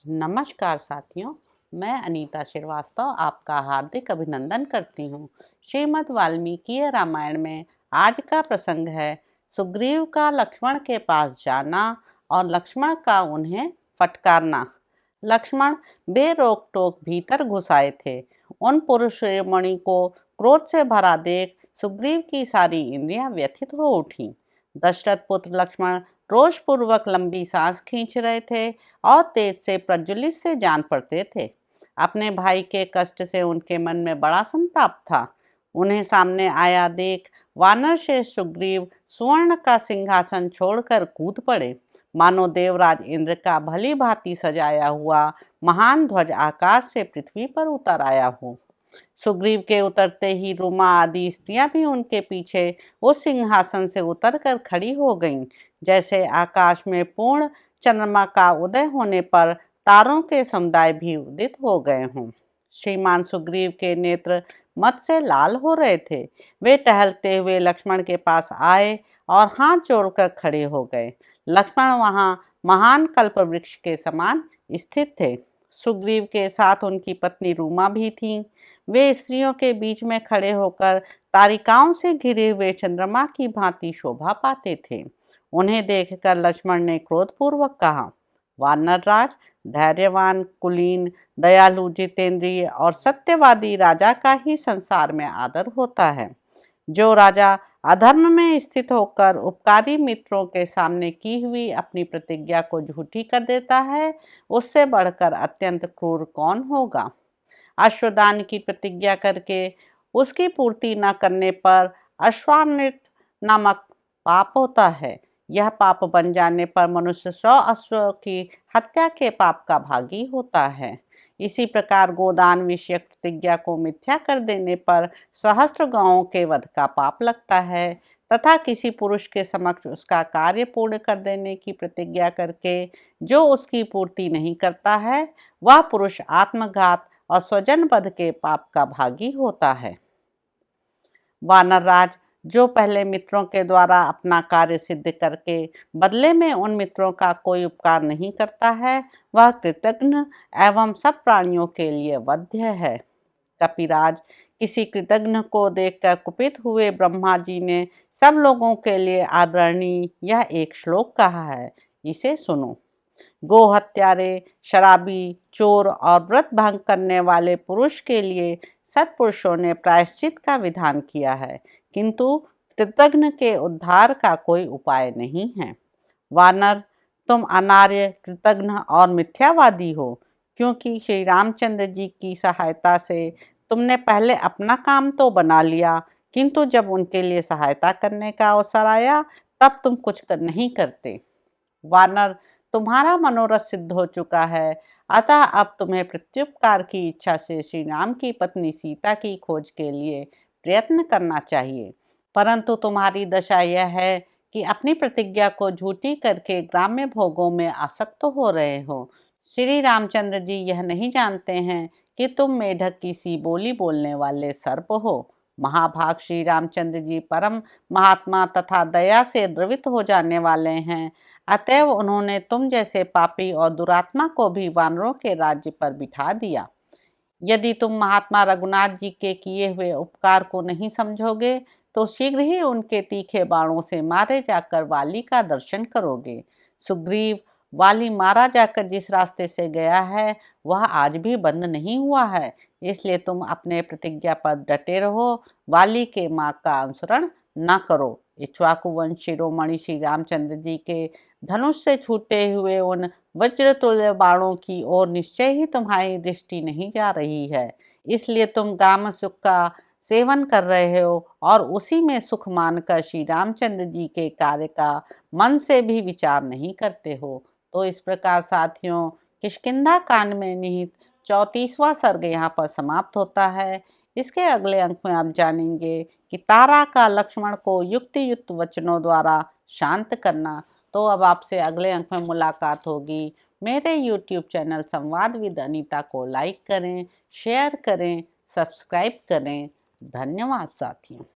नमस्कार साथियों, मैं अनीता श्रीवास्तव आपका हार्दिक अभिनंदन करती हूँ। श्रीमद् वाल्मीकि रामायण में आज का प्रसंग है सुग्रीव का लक्ष्मण के पास जाना और लक्ष्मण का उन्हें फटकारना। लक्ष्मण बेरोक टोक भीतर घुस आए थे। उन पुरुष शिरोमणि को क्रोध से भरा देख सुग्रीव की सारी इंद्रियां व्यथित हो उठीं। दशरथ पुत्र लक्ष्मण रोषपूर्वक लंबी सांस खींच रहे थे और तेज से प्रज्वलित से जान पड़ते थे। अपने भाई के कष्ट से उनके मन में बड़ा संताप था। उन्हें सामने आया देख वानर श्रेष्ठ सुग्रीव सुवर्ण का सिंहासन छोड़कर कूद पड़े, मानो देवराज इंद्र का भली भांति सजाया हुआ महान ध्वज आकाश से पृथ्वी पर उतर आया हो। सुग्रीव के उतरते ही रुमा आदि स्त्रियां भी उनके पीछे उस सिंहासन से उतरकर खड़ी हो गईं, जैसे आकाश में पूर्ण चंद्रमा का उदय होने पर तारों के समुदाय भी उदित हो गए हों। श्रीमान सुग्रीव के नेत्र मद से लाल हो रहे थे। वे टहलते हुए लक्ष्मण के पास आए और हाथ जोड़कर खड़े हो गए। लक्ष्मण वहां महान कल्प वृक्ष के समान स्थित थे। सुग्रीव के साथ उनकी पत्नी रूमा भी थीं। वे स्त्रियों के बीच में खड़े होकर तारिकाओं से घिरे हुए चंद्रमा की भांति शोभा पाते थे। उन्हें देखकर लक्ष्मण ने क्रोधपूर्वक कहा, वानरराज, धैर्यवान, कुलीन, दयालु, जितेंद्रिय और सत्यवादी राजा का ही संसार में आदर होता है। जो राजा अधर्म में स्थित होकर उपकारी मित्रों के सामने की हुई अपनी प्रतिज्ञा को झूठी कर देता है, उससे बढ़कर अत्यंत क्रूर कौन होगा। अश्वदान की प्रतिज्ञा करके उसकी पूर्ति न करने पर अश्वामृत नामक पाप होता है। यह पाप बन जाने पर मनुष्य 100 अश्व की हत्या के पाप का भागी होता है। इसी प्रकार गोदान विषयक प्रतिज्ञा को मिथ्या कर देने पर सहस्त्र गांवों के वध का पाप लगता है, तथा किसी पुरुष के समक्ष उसका कार्य पूर्ण कर देने की प्रतिज्ञा करके जो उसकी पूर्ति नहीं करता है, वह पुरुष आत्मघात और स्वजन वध के पाप का भागी होता है। वानरराज, जो पहले मित्रों के द्वारा अपना कार्य सिद्ध करके बदले में उन मित्रों का कोई उपकार नहीं करता है, वह कृतघ्न एवं सब प्राणियों के लिए वध्य है। कपिराज, किसी कृतघ्न को देखकर कुपित हुए ब्रह्मा जी ने सब लोगों के लिए आदरणीय यह एक श्लोक कहा है, इसे सुनो। गो हत्यारे, शराबी, चोर और व्रत भंग करने वाले पुरुष के लिए सत्पुरुषों ने प्रायश्चित का विधान किया है, किंतु कृतघ्न के उद्धार का कोई उपाय नहीं है। वानर, तुम अनार्य, कृतघ्न और मिथ्यावादी हो, क्योंकि श्री रामचंद्र जी की सहायता से तुमने पहले अपना काम तो बना लिया, किंतु जब उनके लिए सहायता करने का अवसर आया तब तुम कुछ नहीं करते। वानर, तुम्हारा मनोरथ सिद्ध हो चुका है, अतः अब तुम्हें प्रत्युपकार की इच्छा से श्री राम की पत्नी सीता की खोज के लिए प्रयत्न करना चाहिए। परंतु तुम्हारी दशा यह है कि अपनी प्रतिज्ञा को झूठी करके ग्राम्य भोगों में आसक्त हो रहे हो। श्री रामचंद्र जी यह नहीं जानते हैं कि तुम मेढक की सी बोली बोलने वाले सर्प हो। महाभाग श्री रामचंद्र जी परम महात्मा तथा दया से द्रवित हो जाने वाले हैं, अतएव उन्होंने तुम जैसे पापी और दुरात्मा को भी वानरों के राज्य पर बिठा दिया। यदि तुम महात्मा रघुनाथ जी के किए हुए उपकार को नहीं समझोगे तो शीघ्र ही उनके तीखे बाणों से मारे जाकर वाली का दर्शन करोगे। सुग्रीव, वाली मारा जाकर जिस रास्ते से गया है वह आज भी बंद नहीं हुआ है, इसलिए तुम अपने प्रतिज्ञा पर डटे रहो, वाली के मार्ग का अनुसरण न करो। इक्ष्वाकु वंश शिरोमणि श्री रामचंद्र जी के धनुष से छूटे हुए उन वज्रतुल्य बाणों की ओर निश्चय ही तुम्हारी दृष्टि नहीं जा रही है, इसलिए तुम काम सुख का सेवन कर रहे हो और उसी में सुख मानकर श्री रामचंद्र जी के कार्य का मन से भी विचार नहीं करते हो। तो इस प्रकार साथियों, किष्किंधा कांड में निहित 34वां सर्ग यहाँ पर समाप्त होता है। इसके अगले अंक में आप जानेंगे कि तारा का लक्ष्मण को युक्ति युक्त वचनों द्वारा शांत करना। तो अब आपसे अगले अंक में मुलाकात होगी। मेरे YouTube चैनल संवाद विद अनीता को लाइक करें, शेयर करें, सब्सक्राइब करें। धन्यवाद साथियों।